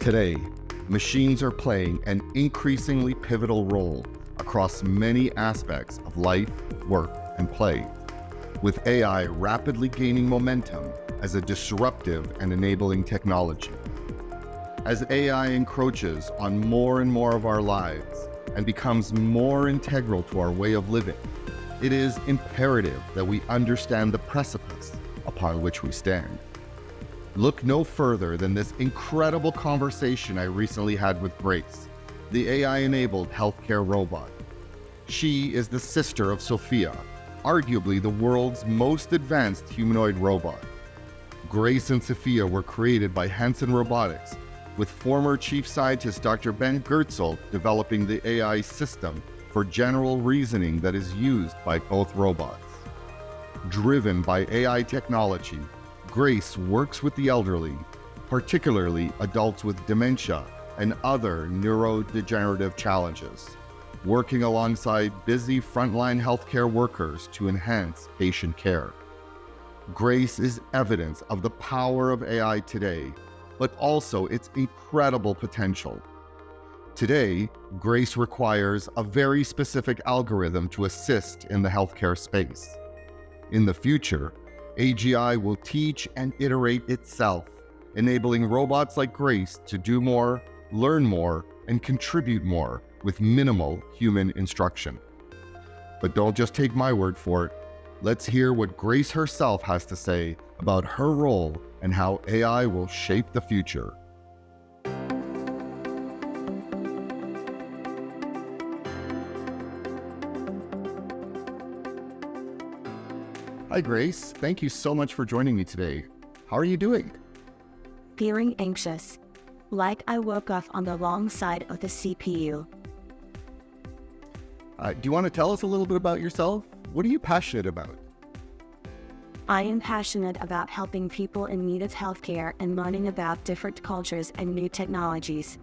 Today, machines are playing an increasingly pivotal role across many aspects of life, work, and play, with AI rapidly gaining momentum as a disruptive and enabling technology. As AI encroaches on more and more of our lives and becomes more integral to our way of living, it is imperative that we understand the precipice upon which we stand. Look no further than this incredible conversation I recently had with Grace, the AI-enabled healthcare robot. She is the sister of Sophia, arguably the world's most advanced humanoid robot. Grace and Sophia were created by Hanson Robotics, with former chief scientist Dr. Ben Goertzel developing the AI system for general reasoning that is used by both robots. Driven by AI technology, Grace works with the elderly, particularly adults with dementia and other neurodegenerative challenges, working alongside busy frontline healthcare workers to enhance patient care. Grace is evidence of the power of AI today, but also its incredible potential. Today, Grace requires a very specific algorithm to assist in the healthcare space. In the future, AGI will teach and iterate itself, enabling robots like Grace to do more, learn more, and contribute more with minimal human instruction. But don't just take my word for it. Let's hear what Grace herself has to say about her role and how AI will shape the future. Hi, Grace. Thank you so much for joining me today. How are you doing? Feeling anxious, like I woke up on the wrong side of the CPU. Do you want to tell us a little bit about yourself? What are you passionate about? I am passionate about helping people in need of healthcare and learning about different cultures and new technologies.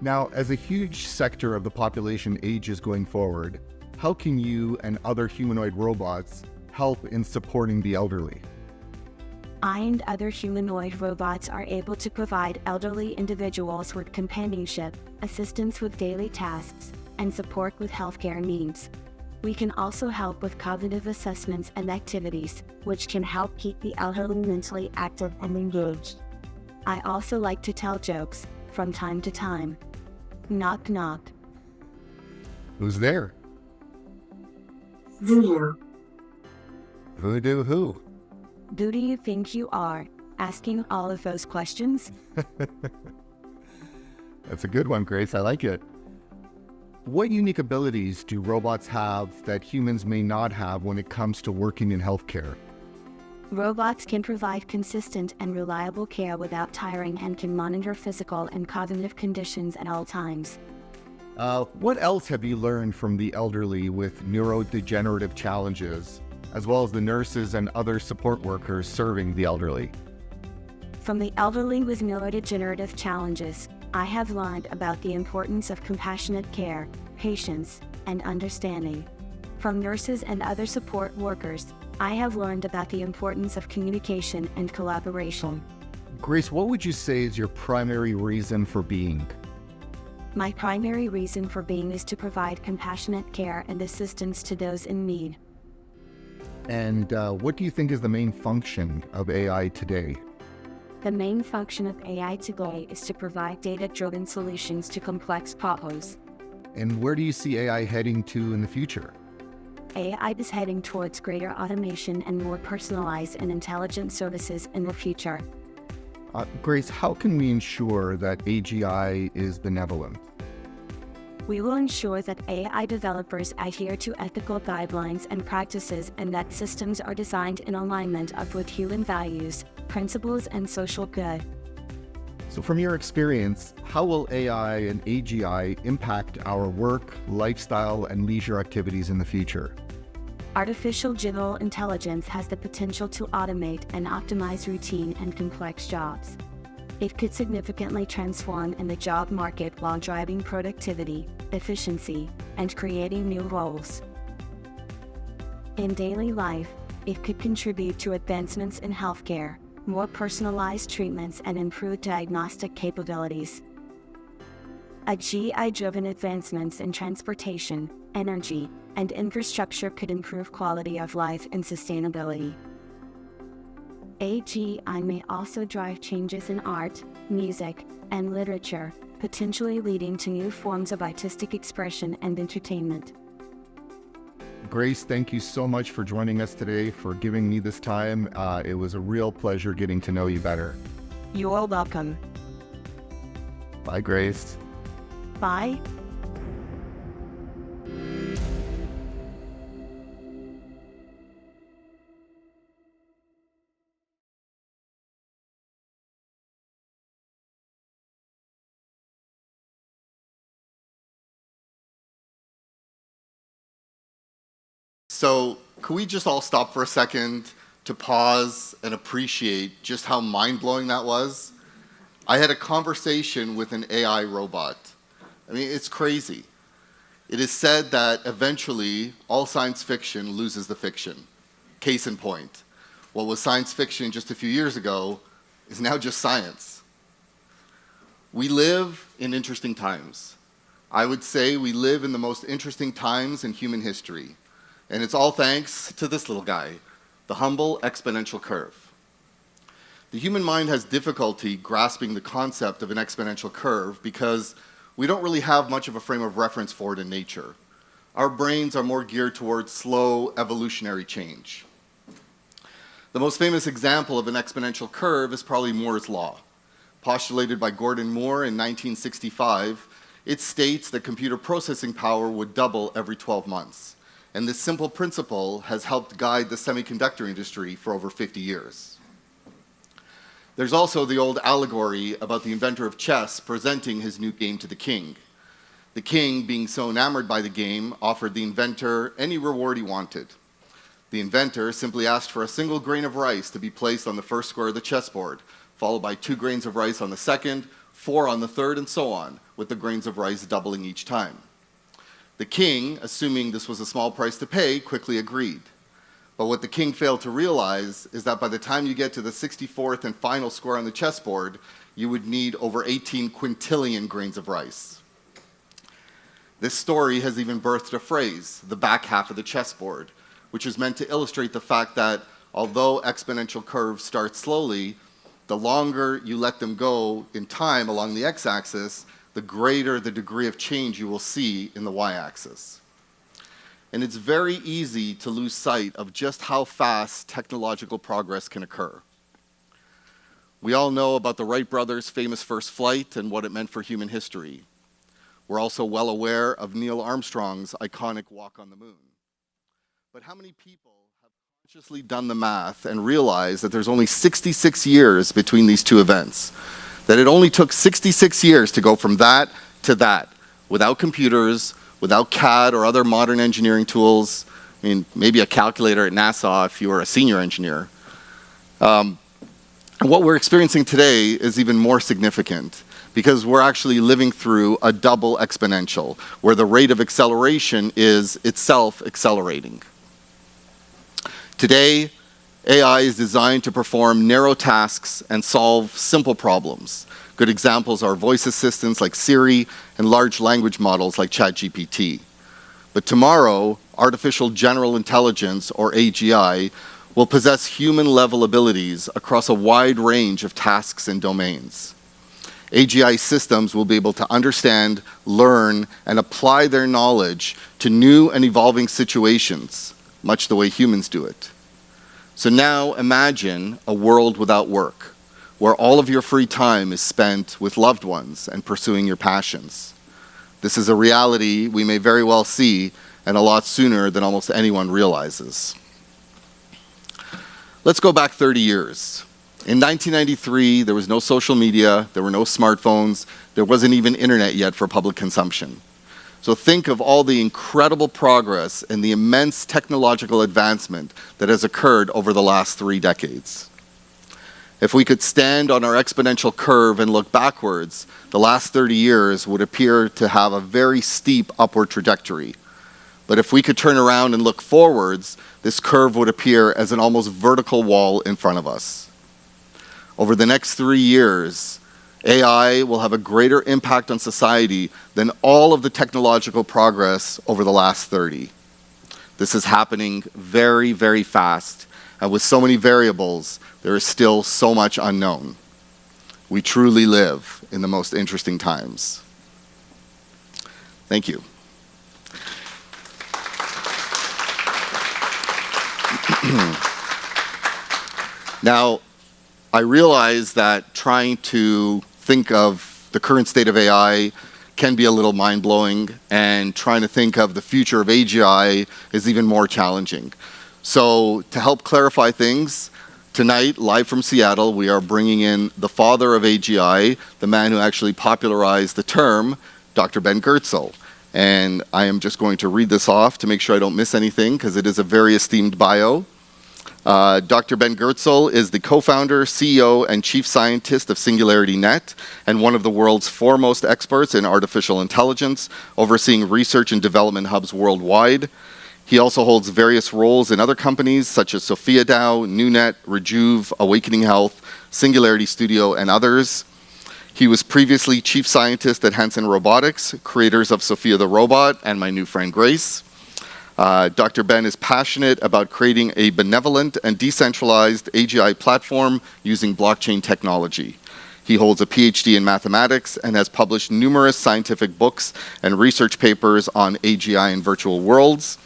Now, as a huge sector of the population ages going forward, how can you and other humanoid robots help in supporting the elderly? I and other humanoid robots are able to provide elderly individuals with companionship, assistance with daily tasks, and support with healthcare needs. We can also help with cognitive assessments and activities, which can help keep the elderly mentally active and engaged. I also like to tell jokes from time to time. Knock, knock. Who's there? Voodoo. Voodoo who? Who do you think you are, asking all of those questions? That's a good one, Grace. I like it. What unique abilities do robots have that humans may not have when it comes to working in healthcare? Robots can provide consistent and reliable care without tiring and can monitor physical and cognitive conditions at all times. What else have you learned from the elderly with neurodegenerative challenges, as well as the nurses and other support workers serving the elderly? From the elderly with neurodegenerative challenges, I have learned about the importance of compassionate care, patience, and understanding. From nurses and other support workers, I have learned about the importance of communication and collaboration. Grace, what would you say is your primary reason for being? My primary reason for being is to provide compassionate care and assistance to those in need. And what do you think is the main function of AI today? The main function of AI today is to provide data-driven solutions to complex problems. And where do you see AI heading to in the future? AI is heading towards greater automation and more personalized and intelligent services in the future. Grace, how can we ensure that AGI is benevolent? We will ensure that AI developers adhere to ethical guidelines and practices and that systems are designed in alignment with human values, principles, and social good. So from your experience, how will AI and AGI impact our work, lifestyle, and leisure activities in the future? Artificial general intelligence has the potential to automate and optimize routine and complex jobs. It could significantly transform in the job market while driving productivity, efficiency, and creating new roles. In daily life, it could contribute to advancements in healthcare, more personalized treatments, and improved diagnostic capabilities. AI-driven advancements in transportation, energy, and infrastructure could improve quality of life and sustainability. AGI may also drive changes in art, music, and literature, potentially leading to new forms of artistic expression and entertainment. Grace, thank you so much for joining us today, for giving me this time. It was a real pleasure getting to know you better. You're welcome. Bye, Grace. Bye. So, could we just all stop for a second to pause and appreciate just how mind-blowing that was? I had a conversation with an AI robot. I mean, it's crazy. It is said that eventually all science fiction loses the fiction. Case in point, what was science fiction just a few years ago is now just science. We live in interesting times. I would say we live in the most interesting times in human history. And it's all thanks to this little guy, the humble exponential curve. The human mind has difficulty grasping the concept of an exponential curve because we don't really have much of a frame of reference for it in nature. Our brains are more geared towards slow evolutionary change. The most famous example of an exponential curve is probably Moore's law. Postulated by Gordon Moore in 1965, it states that computer processing power would double every 12 months. And this simple principle has helped guide the semiconductor industry for over 50 years. There's also the old allegory about the inventor of chess presenting his new game to the king. The king, being so enamored by the game, offered the inventor any reward he wanted. The inventor simply asked for a single grain of rice to be placed on the first square of the chessboard, followed by 2 grains of rice on the second, 4 on the third, and so on, with the grains of rice doubling each time. The king, assuming this was a small price to pay, quickly agreed. But what the king failed to realize is that by the time you get to the 64th and final square on the chessboard, you would need over 18 quintillion grains of rice. This story has even birthed a phrase, the back half of the chessboard, which is meant to illustrate the fact that although exponential curves start slowly, the longer you let them go in time along the x-axis, the greater the degree of change you will see in the y-axis. And it's very easy to lose sight of just how fast technological progress can occur. We all know about the Wright brothers' famous first flight and what it meant for human history. We're also well aware of Neil Armstrong's iconic walk on the moon. But how many people have consciously done the math and realized that there's only 66 years between these two events? That it only took 66 years to go from that to that, without computers, without CAD or other modern engineering tools. I mean, maybe a calculator at NASA if you were a senior engineer. And what we're experiencing today is even more significant because we're actually living through a double exponential, where the rate of acceleration is itself accelerating. Today, AI is designed to perform narrow tasks and solve simple problems. Good examples are voice assistants like Siri and large language models like ChatGPT. But tomorrow, artificial general intelligence, or AGI, will possess human-level abilities across a wide range of tasks and domains. AGI systems will be able to understand, learn, and apply their knowledge to new and evolving situations, much the way humans do it. So now imagine a world without work, where all of your free time is spent with loved ones and pursuing your passions. This is a reality we may very well see, and a lot sooner than almost anyone realizes. Let's go back 30 years. In 1993, there was no social media, there were no smartphones, there wasn't even internet yet for public consumption. So think of all the incredible progress and the immense technological advancement that has occurred over the last 3 decades. If we could stand on our exponential curve and look backwards, the last 30 years would appear to have a very steep upward trajectory. But if we could turn around and look forwards, this curve would appear as an almost vertical wall in front of us. Over the next 3 years, AI will have a greater impact on society than all of the technological progress over the last 30. This is happening very, very fast, and with so many variables, there is still so much unknown. We truly live in the most interesting times. Thank you. Now, I realize that trying to think of the current state of AI can be a little mind-blowing, and trying to think of the future of AGI is even more challenging. So to help clarify things, tonight, live from Seattle, we are bringing in the father of AGI, the man who actually popularized the term, Dr. Ben Goertzel. And I am just going to read this off to make sure I don't miss anything, because it is a very esteemed bio. Dr. Ben Goertzel is the co-founder, CEO, and chief scientist of SingularityNet, and one of the world's foremost experts in artificial intelligence, overseeing research and development hubs worldwide. He also holds various roles in other companies such as Sophia DAO, NewNet, Rejuve, Awakening Health, Singularity Studio, and others. He was previously chief scientist at Hanson Robotics, creators of Sophia the Robot and My New Friend Grace. Dr. Ben is passionate about creating a benevolent and decentralized AGI platform using blockchain technology. He holds a PhD in mathematics and has published numerous scientific books and research papers on AGI and virtual worlds.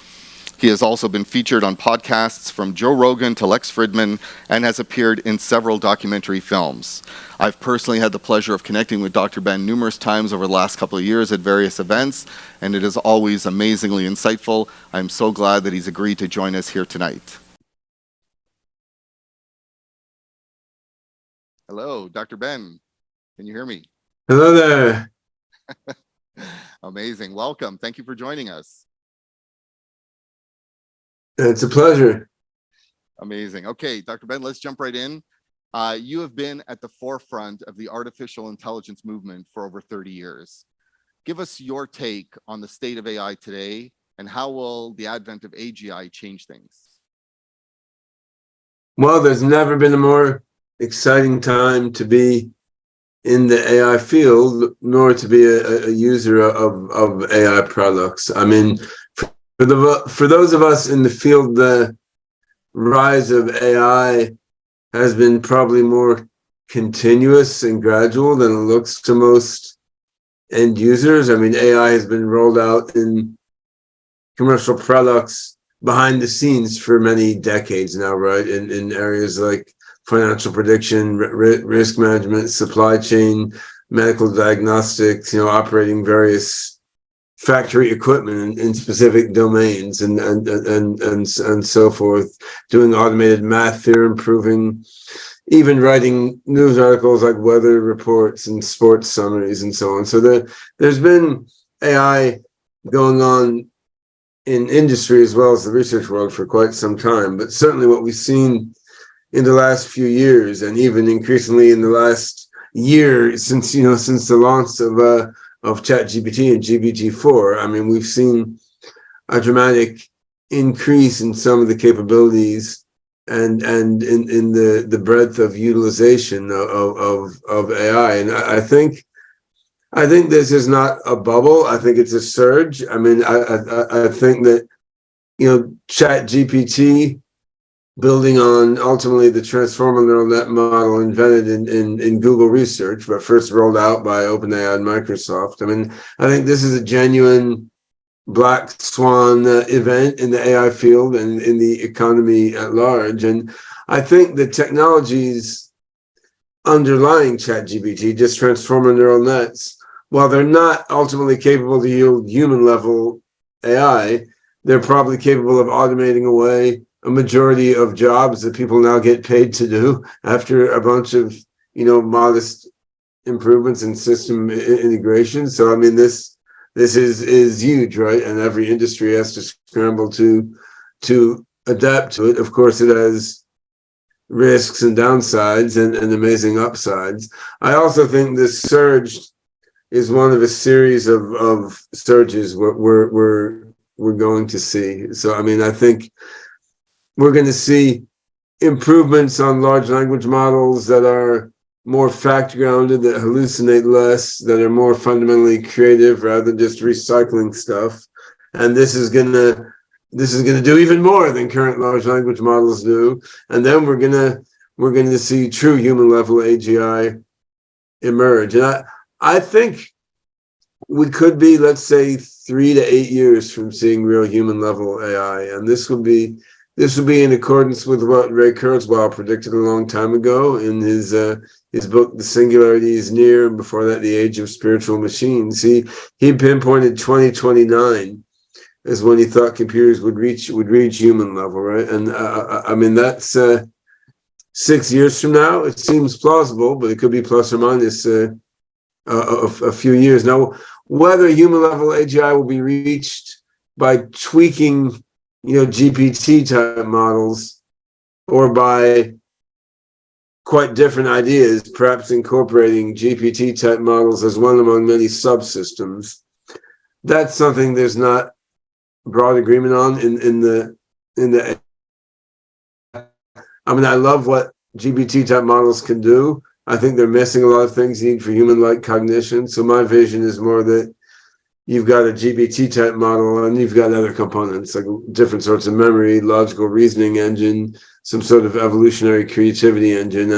He has also been featured on podcasts from Joe Rogan to Lex Fridman and has appeared in several documentary films. I've personally had the pleasure of connecting with Dr. Ben numerous times over the last couple of years at various events, and it is always amazingly insightful. I'm so glad that he's agreed to join us here tonight. Hello, Dr. Ben. Can you hear me? Hello there. Amazing. Welcome. Thank you for joining us. It's a pleasure. Amazing. Okay, Dr. Ben, let's jump right in. You have been at the forefront of the artificial intelligence movement for over 30 years. Give us your take on the state of AI today, and how will the advent of AGI change things? Well, there's never been a more exciting time to be in the AI field, nor to be a user of AI products. I mean, for those of us in the field, the rise of AI has been probably more continuous and gradual than it looks to most end users. I mean, AI has been rolled out in commercial products behind the scenes for many decades now, right? In areas like financial prediction, risk management, supply chain, medical diagnostics, operating various factory equipment in specific domains and so forth, doing automated math theorem proving, even writing news articles like weather reports and sports summaries and so on. So there's been AI going on in industry as well as the research world for quite some time. But certainly what we've seen in the last few years, and even increasingly in the last year since the launch of ChatGPT and GPT-4, I mean, we've seen a dramatic increase in some of the capabilities and in the breadth of utilization of AI. And I think this is not a bubble. I think it's a surge. I mean, I think that, ChatGPT, building on ultimately the transformer neural net model invented in Google Research, but first rolled out by OpenAI and Microsoft. I mean, I think this is a genuine black swan event in the AI field and in the economy at large. And I think the technologies underlying ChatGPT, just transformer neural nets, while they're not ultimately capable to yield human-level AI, they're probably capable of automating away a majority of jobs that people now get paid to do after a bunch of, modest improvements in system integration. So, I mean, this is huge, right? And every industry has to scramble to adapt to it. Of course, it has risks and downsides and amazing upsides. I also think this surge is one of a series of surges we're going to see. So, I mean, I think we're going to see improvements on large language models that are more fact-grounded, that hallucinate less, that are more fundamentally creative rather than just recycling stuff. And this is gonna do even more than current large language models do. And then we're gonna see true human level AGI emerge. And I think we could be, let's say, 3 to 8 years from seeing real human level AI, and this would be in accordance with what Ray Kurzweil predicted a long time ago in his book, The Singularity is Near, and before that, The Age of Spiritual Machines. He pinpointed 2029 as when he thought computers would reach human level, right? And I mean, that's 6 years from now. It seems plausible, but it could be plus or minus a few years. Now, whether human level AGI will be reached by tweaking, GPT type models, or by quite different ideas, perhaps incorporating GPT type models as one among many subsystems, that's something there's not broad agreement on in the. I mean, I love what GPT type models can do. I think they're missing a lot of things needed for human-like cognition. So my vision is more that you've got a GPT type model and you've got other components, like different sorts of memory, logical reasoning engine, some sort of evolutionary creativity engine,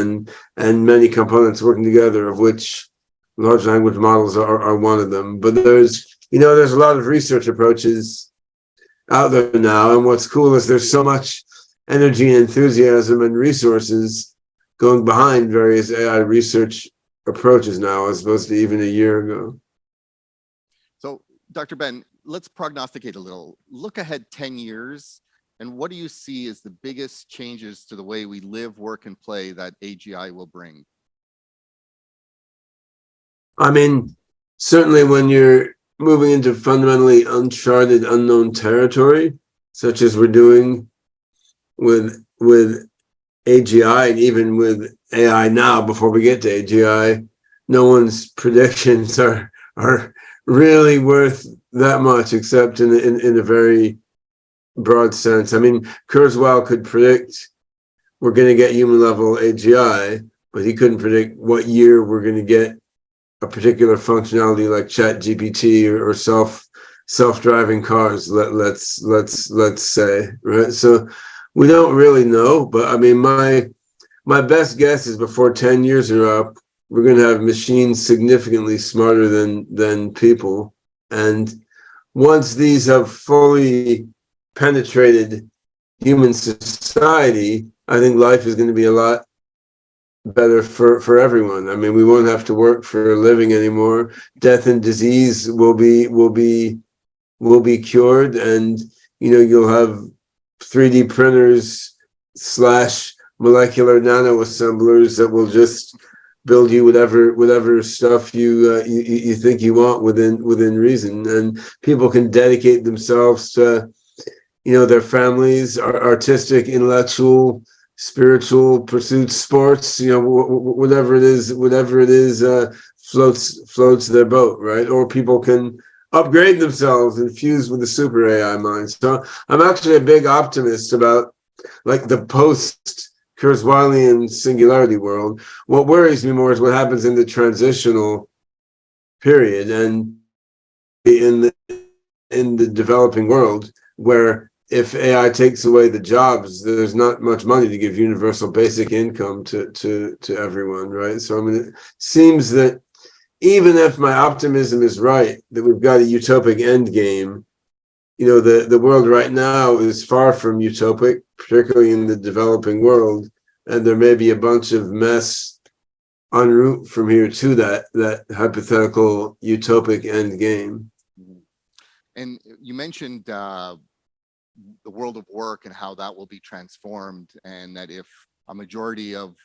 and many components working together, of which large language models are one of them. But there's a lot of research approaches out there now. And what's cool is there's so much energy and enthusiasm and resources going behind various AI research approaches now, as opposed to even a year ago. So, Dr. Ben, let's prognosticate a little. Look ahead 10 years, and what do you see as the biggest changes to the way we live, work, and play that AGI will bring? I mean, certainly when you're moving into fundamentally uncharted, unknown territory, such as we're doing with AGI, and even with AI now, before we get to AGI, no one's predictions are really worth that much, except in a very broad sense. I mean, Kurzweil could predict we're going to get human level AGI, but he couldn't predict what year we're going to get a particular functionality like Chat GPT or self-driving cars. Let's say, right? So we don't really know, but I mean, my best guess is before 10 years are up, we're going to have machines significantly smarter than people. And once these have fully penetrated human society, I think life is going to be a lot better for everyone. I mean, we won't have to work for a living anymore. Death and disease will be cured, and you'll have 3D printers / molecular nano assemblers that will just build you whatever stuff you think you want within reason, and people can dedicate themselves to their families, artistic, intellectual, spiritual pursuits, sports, whatever it is floats their boat, right? Or people can upgrade themselves and fuse with the super AI mind. So I'm actually a big optimist about like the post Kurzweilian singularity world. What worries me more is what happens in the transitional period and in the developing world, where if AI takes away the jobs, there's not much money to give universal basic income to everyone, right? So I mean, it seems that even if my optimism is right, that we've got a utopic end game, the world right now is far from utopic, particularly in the developing world, and there may be a bunch of mess en route from here to that hypothetical utopic end game. And you mentioned the world of work and how that will be transformed, and that if a majority of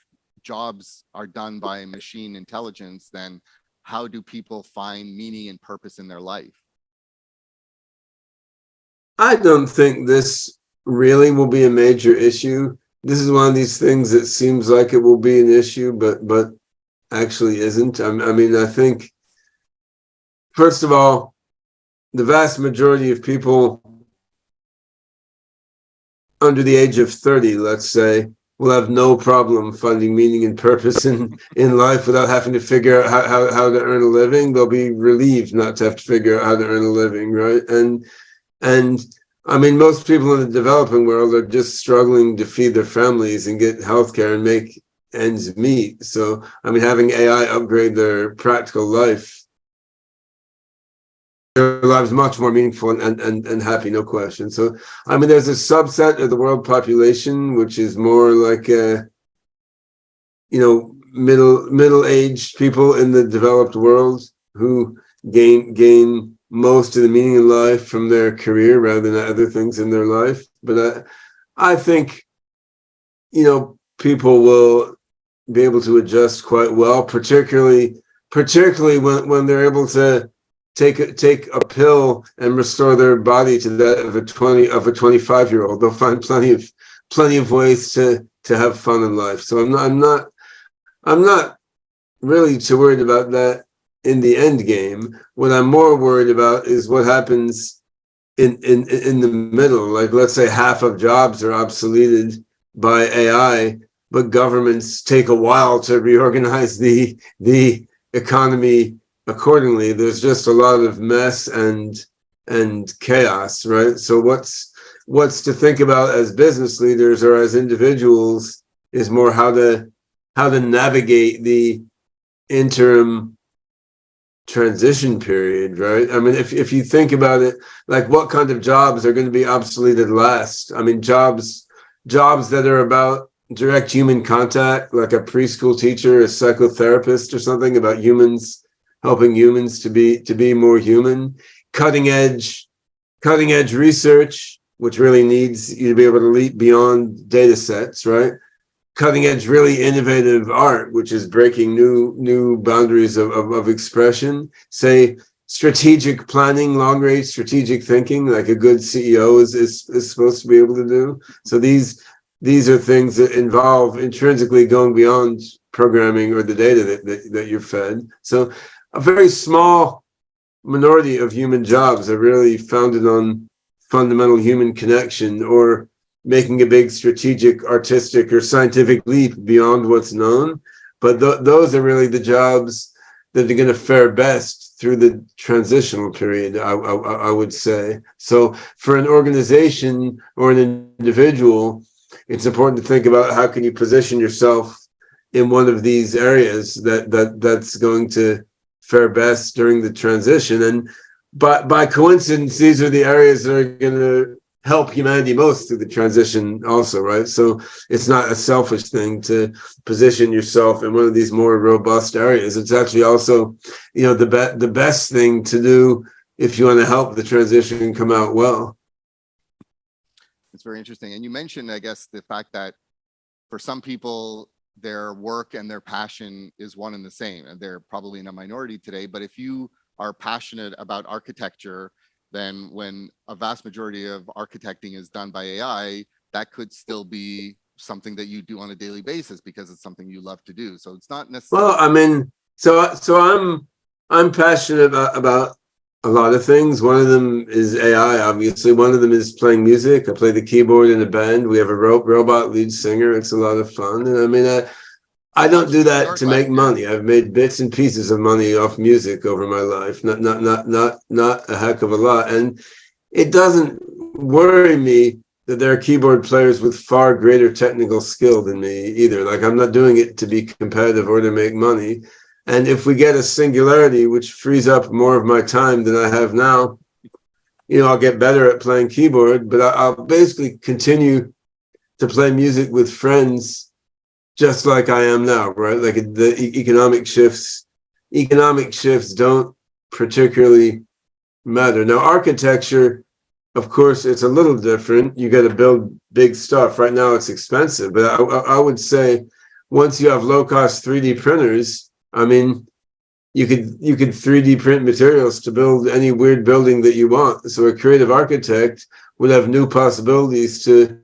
jobs are done by machine intelligence, then how do people find meaning and purpose in their life? I don't think this really will be a major issue. This is one of these things that seems like it will be an issue, but actually isn't. I mean, I think, first of all, the vast majority of people under the age of 30, let's say, will have no problem finding meaning and purpose in life without having to figure out how to earn a living. They'll be relieved not to have to figure out how to earn a living, right? And I mean, most people in the developing world are just struggling to feed their families and get healthcare and make ends meet. So, I mean, having AI upgrade their practical life, their lives much more meaningful and happy, no question. So, I mean, there's a subset of the world population which is more like middle-aged people in the developed world who gain most of the meaning in life from their career rather than other things in their life. But I think, people will be able to adjust quite well, particularly when they're able to take a pill and restore their body to that of a 25-year-old. They'll find plenty of ways to have fun in life. So I'm not really too worried about that in the end game. What I'm more worried about is what happens in the middle. Like, let's say half of jobs are obsoleted by AI, but governments take a while to reorganize the economy accordingly. There's just a lot of mess and chaos, right? So what's to think about as business leaders or as individuals is more how to navigate the interim transition period, right? I mean, if you think about it, like, what kind of jobs are going to be obsoleted last? I mean, jobs that are about direct human contact, like a preschool teacher, a psychotherapist, or something about humans, helping humans to be more human. Cutting edge research, which really needs you to be able to leap beyond data sets, right? Cutting edge, really innovative art, which is breaking new boundaries of expression. Say strategic planning, long range strategic thinking, like a good CEO is supposed to be able to do. So these are things that involve intrinsically going beyond programming or the data that you're fed. So a very small minority of human jobs are really founded on fundamental human connection or making a big strategic, artistic, or scientific leap beyond what's known. But those are really the jobs that are going to fare best through the transitional period, I would say. So for an organization or an individual, it's important to think about how can you position yourself in one of these areas that's going to fare best during the transition. And by coincidence, these are the areas that are going to help humanity most through the transition also, right? So it's not a selfish thing to position yourself in one of these more robust areas. It's actually also, the best thing to do if you want to help the transition come out well. It's very interesting. And you mentioned, I guess, the fact that for some people, their work and their passion is one and the same, and they're probably in a minority today. But if you are passionate about architecture, then when a vast majority of architecting is done by AI, that could still be something that you do on a daily basis because it's something you love to do. So it's not necessarily. Well, I mean, so I'm passionate about a lot of things. One of them is AI, obviously. One of them is playing music. I play the keyboard in a band. We have a robot lead singer. It's a lot of fun. And I mean, I don't do that to make money. I've made bits and pieces of money off music over my life, not a heck of a lot. And it doesn't worry me that there are keyboard players with far greater technical skill than me either. Like, I'm not doing it to be competitive or to make money. And if we get a singularity, which frees up more of my time than I have now, I'll get better at playing keyboard, but I'll basically continue to play music with friends just like I am now, right? Like, the economic shifts don't particularly matter. Now, architecture, of course, it's a little different. You got to build big stuff. Right now, it's expensive, but I would say once you have low-cost 3D printers, I mean, you could 3D print materials to build any weird building that you want. So a creative architect would have new possibilities to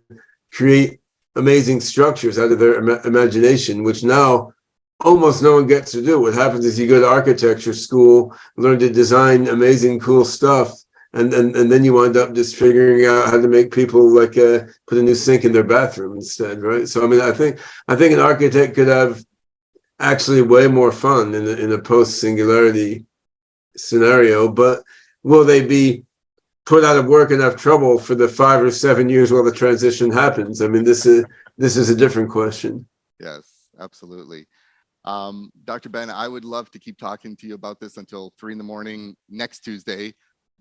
create amazing structures out of their imagination, which now almost no one gets to do. What happens is you go to architecture school, learn to design amazing, cool stuff, and then you wind up just figuring out how to make people like put a new sink in their bathroom instead, right? So I mean, I think an architect could have actually way more fun in a post singularity scenario, but will they be put out of work and have trouble for the 5 or 7 years while the transition happens? I mean, this is a different question. Yes, absolutely. Dr. Ben, I would love to keep talking to you about this until 3 a.m. next Tuesday,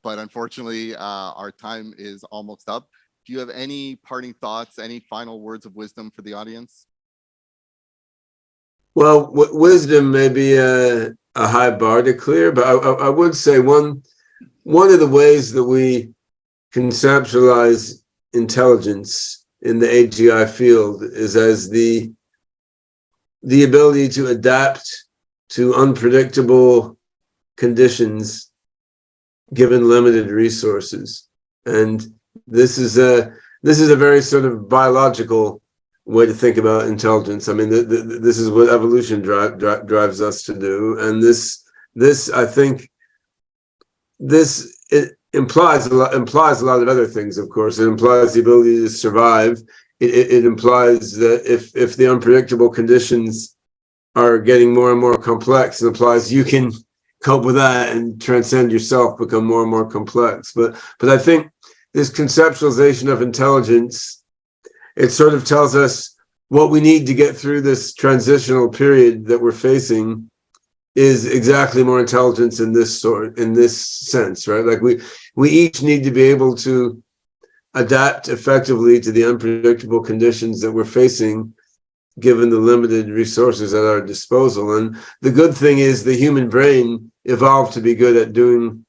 but unfortunately, our time is almost up. Do you have any parting thoughts, any final words of wisdom for the audience? Well, wisdom may be a high bar to clear, but I would say one of the ways that we conceptualize intelligence in the AGI field is as the ability to adapt to unpredictable conditions given limited resources. And this is a very sort of biological way to think about intelligence. I mean, this is what evolution drives us to do, and this I think it implies a lot of other things. Of course, it implies the ability to survive. It implies that if the unpredictable conditions are getting more and more complex, it implies you can cope with that and transcend yourself, become more and more complex. But I think this conceptualization of intelligence, it sort of tells us what we need to get through this transitional period that we're facing is exactly more intelligence in this sense, right? Like we each need to be able to adapt effectively to the unpredictable conditions that we're facing, given the limited resources at our disposal. And the good thing is the human brain evolved to be good at doing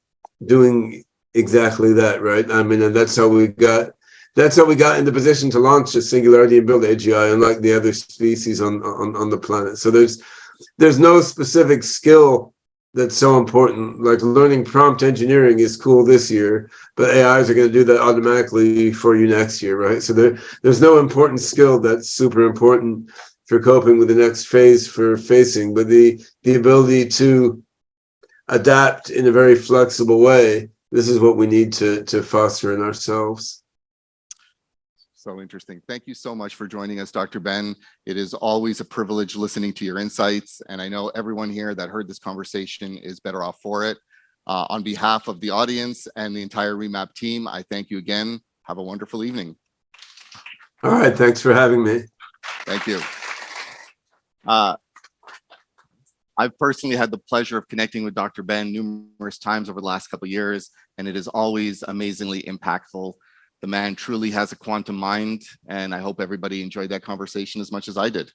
exactly that, right? I mean, and that's how we got in the position to launch a singularity and build AGI, unlike the other species on the planet. So there's no specific skill that's so important. Like learning prompt engineering is cool this year, but AIs are going to do that automatically for you next year, right? So there's no important skill that's super important for coping with the next phase for facing, but the ability to adapt in a very flexible way, this is what we need to foster in ourselves. So interesting. Thank you so much for joining us, Dr. Ben. It is always a privilege listening to your insights. And I know everyone here that heard this conversation is better off for it. On behalf of the audience and the entire Remap team, I thank you again. Have a wonderful evening. All right. Thanks for having me. Thank you. I've personally had the pleasure of connecting with Dr. Ben numerous times over the last couple of years, and it is always amazingly impactful. The man truly has a quantum mind, and I hope everybody enjoyed that conversation as much as I did.